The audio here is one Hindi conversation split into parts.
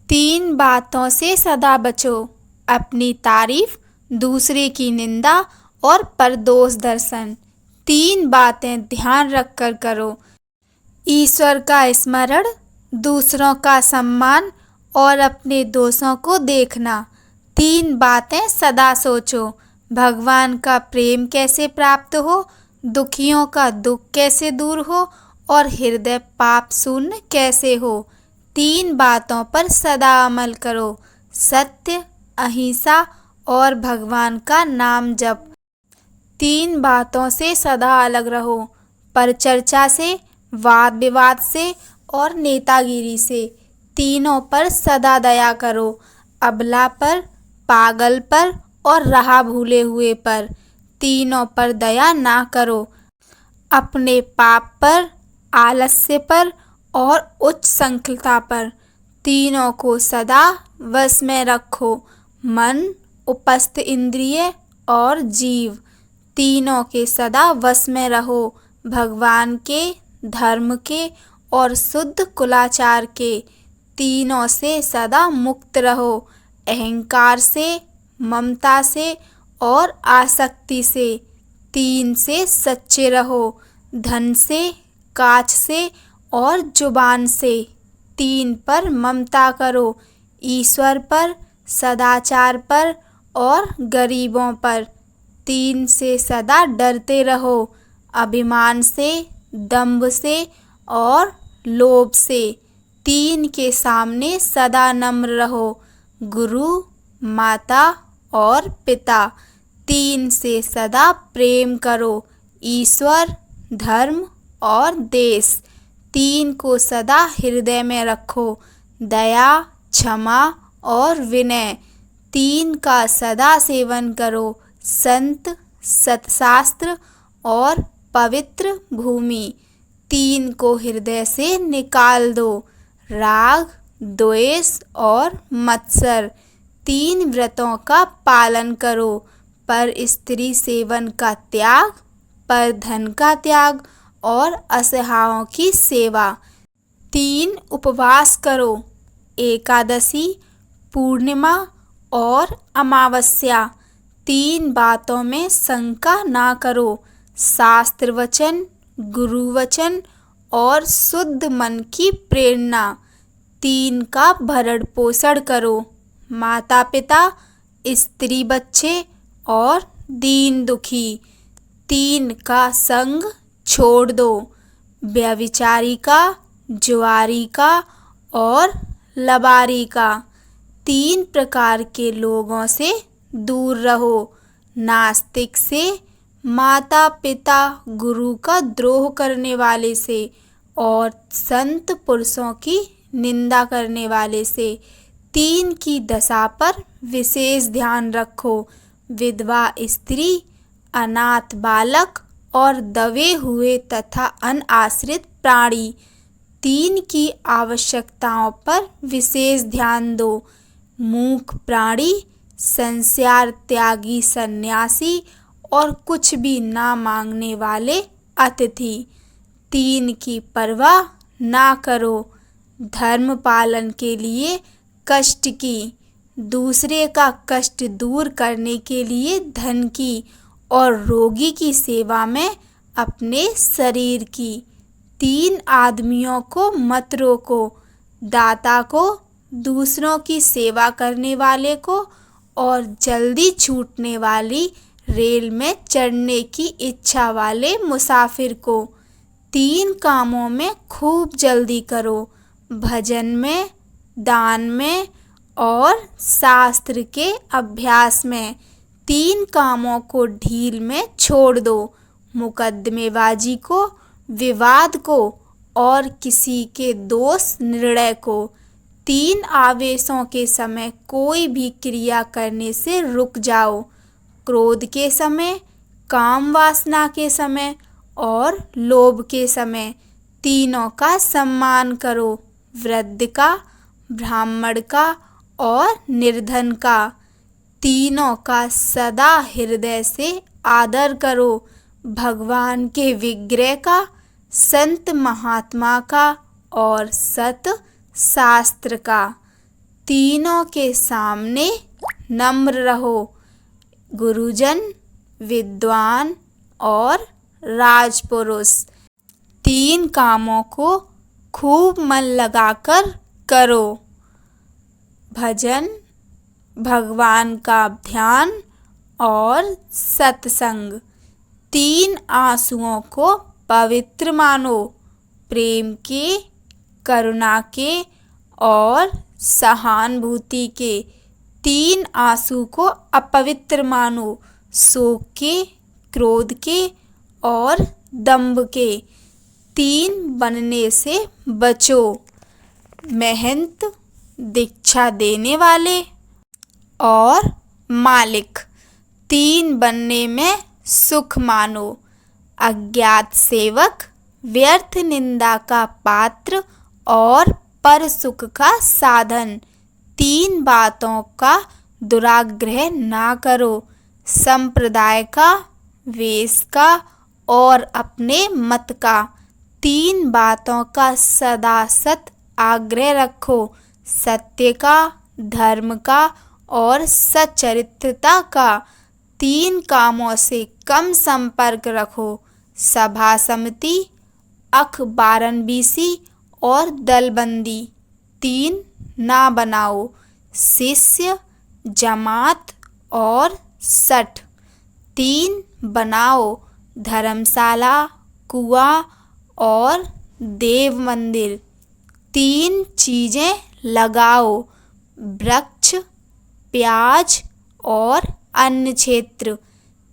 तीन बातों से सदा बचो, अपनी तारीफ, दूसरे की निंदा और परदोष दर्शन। तीन बातें ध्यान रखकर करो, ईश्वर का स्मरण, दूसरों का सम्मान और अपने दोषों को देखना। तीन बातें सदा सोचो, भगवान का प्रेम कैसे प्राप्त हो, दुखियों का दुख कैसे दूर हो और हृदय पाप शून्य कैसे हो। तीन बातों पर सदा अमल करो, सत्य, अहिंसा और भगवान का नाम जप। तीन बातों से सदा अलग रहो, परचर्चा से, वाद विवाद से और नेतागिरी से। तीनों पर सदा दया करो, अबला पर, पागल पर और राह भूले हुए पर। तीनों पर दया ना करो, अपने पाप पर, आलस्य पर और उच्च संकल्पता पर। तीनों को सदा वश में रखो, मन, उपस्थ इंद्रिय और जीव। तीनों के सदा वश में रहो, भगवान के, धर्म के और शुद्ध कुलाचार के। तीनों से सदा मुक्त रहो, अहंकार से, ममता से और आसक्ति से। तीन से सच्चे रहो, धन से, काच से और जुबान से। तीन पर ममता करो, ईश्वर पर, सदाचार पर और गरीबों पर। तीन से सदा डरते रहो, अभिमान से, दंभ से और लोभ से। तीन के सामने सदा नम्र रहो, गुरु, माता और पिता। तीन से सदा प्रेम करो, ईश्वर, धर्म और देश। तीन को सदा हृदय में रखो, दया, क्षमा और विनय। तीन का सदा सेवन करो, संत, सत्शास्त्र और पवित्र भूमि। तीन को हृदय से निकाल दो, राग, द्वेष और मत्सर। तीन व्रतों का पालन करो, पर स्त्री सेवन का त्याग, पर धन का त्याग और असहायों की सेवा। तीन उपवास करो, एकादशी, पूर्णिमा और अमावस्या। तीन बातों में शंका ना करो, शास्त्र वचन, गुरु वचन और शुद्ध मन की प्रेरणा। तीन का भरण पोषण करो, माता पिता, स्त्री बच्चे और दीन दुखी। तीन का संग छोड़ दो, व्यभिचारी का, जुआरी का और लबारी का। तीन प्रकार के लोगों से दूर रहो, नास्तिक से, माता पिता गुरु का द्रोह करने वाले से और संत पुरुषों की निंदा करने वाले से। तीन की दशा पर विशेष ध्यान रखो, विधवा स्त्री, अनाथ बालक और दबे हुए तथा अनाश्रित प्राणी। तीन की आवश्यकताओं पर विशेष ध्यान दो, मूक प्राणी, संसार त्यागी सन्यासी और कुछ भी ना मांगने वाले अतिथि। तीन की परवाह ना करो, धर्म पालन के लिए कष्ट की, दूसरे का कष्ट दूर करने के लिए धन की और रोगी की सेवा में अपने शरीर की। तीन आदमियों को मत रोको, दाता को, दूसरों की सेवा करने वाले को और जल्दी छूटने वाली रेल में चढ़ने की इच्छा वाले मुसाफिर को। तीन कामों में खूब जल्दी करो, भजन में, दान में और शास्त्र के अभ्यास में। तीन कामों को ढील में छोड़ दो, मुकदमेबाजी को, विवाद को और किसी के दोष निर्णय को। तीन आवेशों के समय कोई भी क्रिया करने से रुक जाओ, क्रोध के समय, काम वासना के समय और लोभ के समय। तीनों का सम्मान करो, वृद्ध का, ब्राह्मण का और निर्धन का। तीनों का सदा हृदय से आदर करो, भगवान के विग्रह का, संत महात्मा का और सत शास्त्र का। तीनों के सामने नम्र रहो। गुरुजन, विद्वान और राजपुरुष, 3 कामों को खूब मन लगाकर करो। भजन, भगवान का ध्यान और सत्संग। 3 आंसुओं को पवित्र मानो। प्रेम के, करुणा के और सहानुभूति के। 3 आंसू को अपवित्र मानो। शोक के, क्रोध के और दंभ के। 3 बनने से बचो। महंत, दीक्षा देने वाले और मालिक। 3 बनने में सुख मानो। अज्ञात सेवक, व्यर्थ निंदा का पात्र और पर सुख का साधन। 3 बातों का दुराग्रह ना करो। संप्रदाय का, वेश का और अपने मत का। 3 बातों का सदा सत आग्रह रखो। सत्य का, धर्म का और सच्चरित्रता का। 3 कामों से कम संपर्क रखो। सभा समिति, अखबारनवीसी और दलबंदी 3 ना बनाओ। शिष्य, जमात और सठ 3 बनाओ। धर्मशाला, कुआं और देव मंदिर 3 चीजें लगाओ। वृक्ष, प्याज और अन्य क्षेत्र।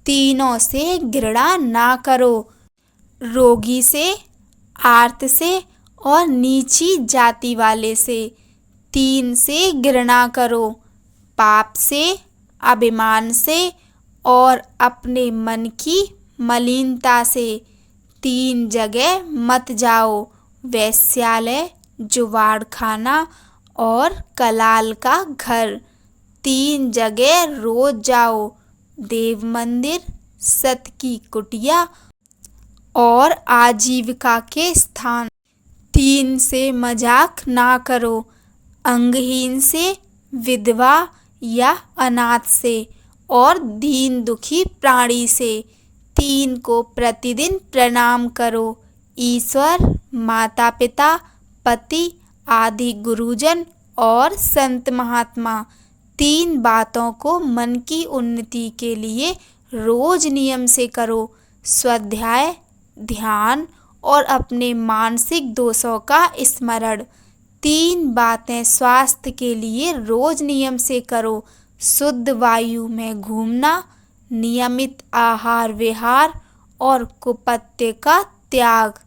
तीनों से घृणा ना करो। रोगी से, आर्त से और नीची जाति वाले से। 3 से घृणा करो। पाप से, अभिमान से और अपने मन की मलिनता से। 3 जगह मत जाओ। वेश्यालय, जुगाड़खाना और कलाल का घर। 3 जगह रोज जाओ। देव मंदिर, सत की कुटिया और आजीविका के स्थान। 3 से मजाक ना करो। अंगहीन से, विधवा या अनाथ से और दीन दुखी प्राणी से। 3 को प्रतिदिन प्रणाम करो। ईश्वर, माता पिता, पति आदि गुरुजन और संत महात्मा। 3 बातों को मन की उन्नति के लिए रोज नियम से करो। स्वाध्याय, ध्यान और अपने मानसिक दोषों का स्मरण। 3 बातें स्वास्थ्य के लिए रोज नियम से करो। शुद्ध वायु में घूमना, नियमित आहार विहार और कुपथ्य का त्याग।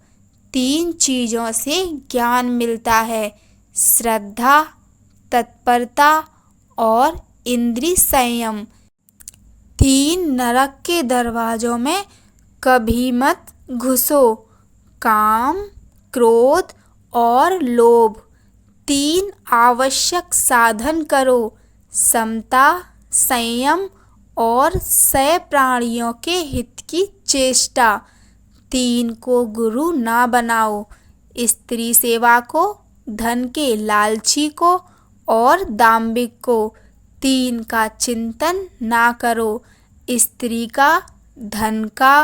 3 चीजों से ज्ञान मिलता है। श्रद्धा, तत्परता और इंद्रिय संयम। 3 नरक के दरवाजों में कभी मत घुसो। काम, क्रोध और लोभ। 3 आवश्यक साधन करो। समता, संयम और सह प्राणियों के हित की चेष्टा। 3 को गुरु ना बनाओ। स्त्री सेवा को, धन के लालची को और दाम्भिक को। 3 का चिंतन ना करो। स्त्री का, धन का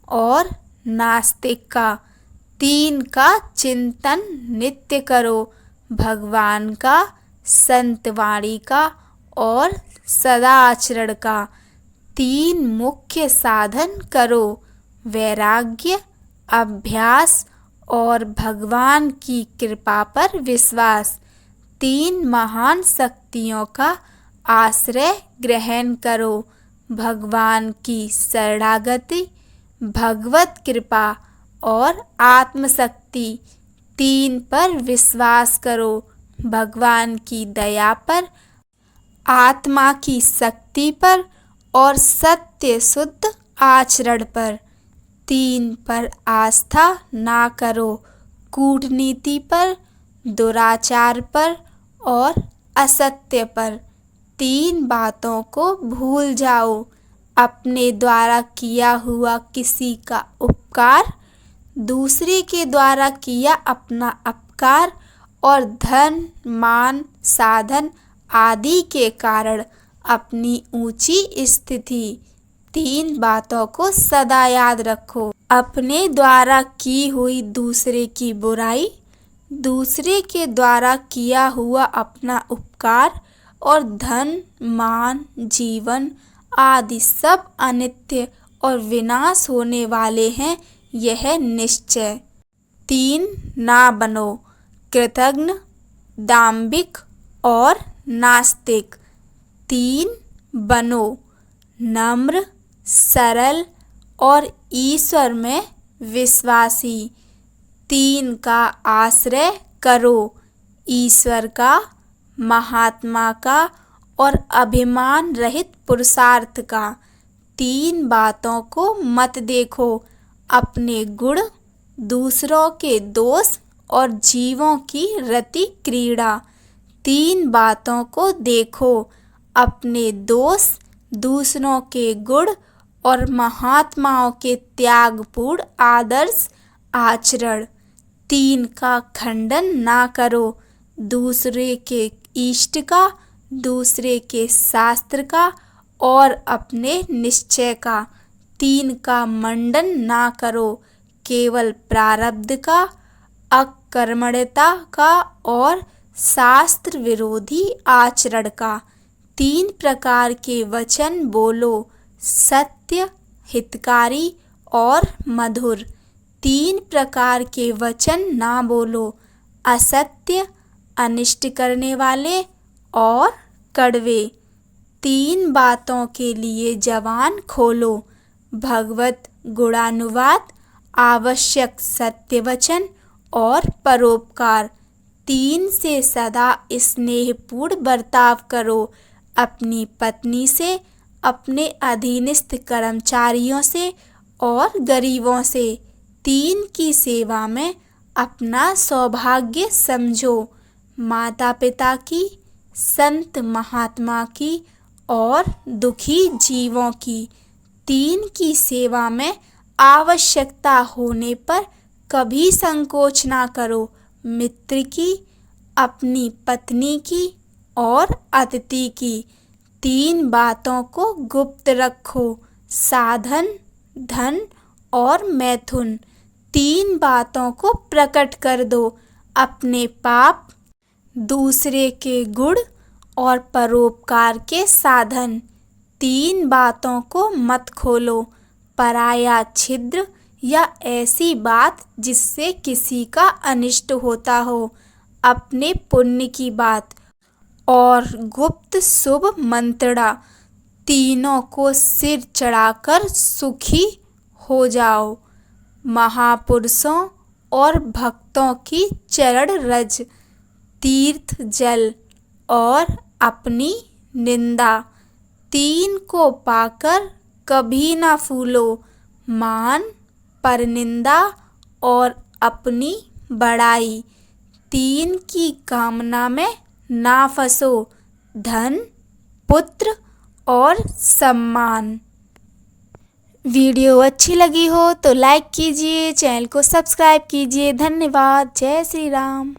और नास्तिक का। 3 का चिंतन नित्य करो। भगवान का, संत वाणी का और सदाचरण का। 3 मुख्य साधन करो। वैराग्य, अभ्यास और भगवान की कृपा पर विश्वास। 3 महान शक्तियों का आश्रय ग्रहण करो। भगवान की शरणागति, भगवत कृपा और आत्मशक्ति। 3 पर विश्वास करो। भगवान की दया पर, आत्मा की शक्ति पर और सत्य शुद्ध आचरण पर। 3 पर आस्था ना करो। कूटनीति पर, दुराचार पर और असत्य पर। 3 बातों को भूल जाओ। अपने द्वारा किया हुआ किसी का उपकार, दूसरे के द्वारा किया अपना अपकार और धन, मान, साधन आदि के कारण अपनी ऊंची स्थिति। 3 बातों को सदा याद रखो। अपने द्वारा की हुई दूसरे की बुराई, दूसरे के द्वारा किया हुआ अपना उपकार और धन, मान, जीवन आदि सब अनित्य और विनाश होने वाले हैं, यह निश्चय। 3 ना बनो कृतघ्न, दाम्भिक और नास्तिक। 3 बनो नम्र, सरल और ईश्वर में विश्वासी। 3 का आश्रय करो, ईश्वर का, महात्मा का और अभिमान रहित पुरुषार्थ का। 3 बातों को मत देखो, अपने गुण, दूसरों के दोष और जीवों की रति क्रीड़ा। 3 बातों को देखो, अपने दोष, दूसरों के गुण और महात्माओं के त्यागपूर्ण आदर्श आचरण। 3 का खंडन ना करो, दूसरे के इष्ट का, दूसरे के शास्त्र का और अपने निश्चय का। 3 का मंडन ना करो, केवल प्रारब्ध का, अकर्मण्यता का और शास्त्र विरोधी आचरण का। 3 प्रकार के वचन बोलो, सत्य, हितकारी और मधुर। 3 प्रकार के वचन ना बोलो, असत्य, अनिष्ट करने वाले और कड़वे। 3 बातों के लिए जबान खोलो, भगवत गुणानुवाद, आवश्यक सत्य वचन और परोपकार। 3 से सदा स्नेहपूर्ण बर्ताव करो, अपनी पत्नी से, अपने अधीनस्थ कर्मचारियों से और गरीबों से। 3 की सेवा में अपना सौभाग्य समझो, माता पिता की, संत महात्मा की और दुखी जीवों की। 3 की सेवा में आवश्यकता होने पर कभी संकोच ना करो, मित्र की, अपनी पत्नी की और अतिथि की। 3 बातों को गुप्त रखो, साधन, धन और मैथुन। 3 बातों को प्रकट कर दो, अपने पाप, दूसरे के गुण और परोपकार के साधन। 3 बातों को मत खोलो, पराया छिद्र या ऐसी बात जिससे किसी का अनिष्ट होता हो, अपने पुण्य की बात और गुप्त शुभ मंत्रणा। तीनों को सिर चढ़ाकर सुखी हो जाओ, महापुरुषों और भक्तों की चरण रज, तीर्थ जल और अपनी निंदा। 3 को पाकर कभी ना फूलो, मान, परनिंदा और अपनी बड़ाई। 3 की कामना में ना फंसो, धन, पुत्र और सम्मान। वीडियो अच्छी लगी हो तो लाइक कीजिए, चैनल को सब्सक्राइब कीजिए। धन्यवाद। जय श्री राम।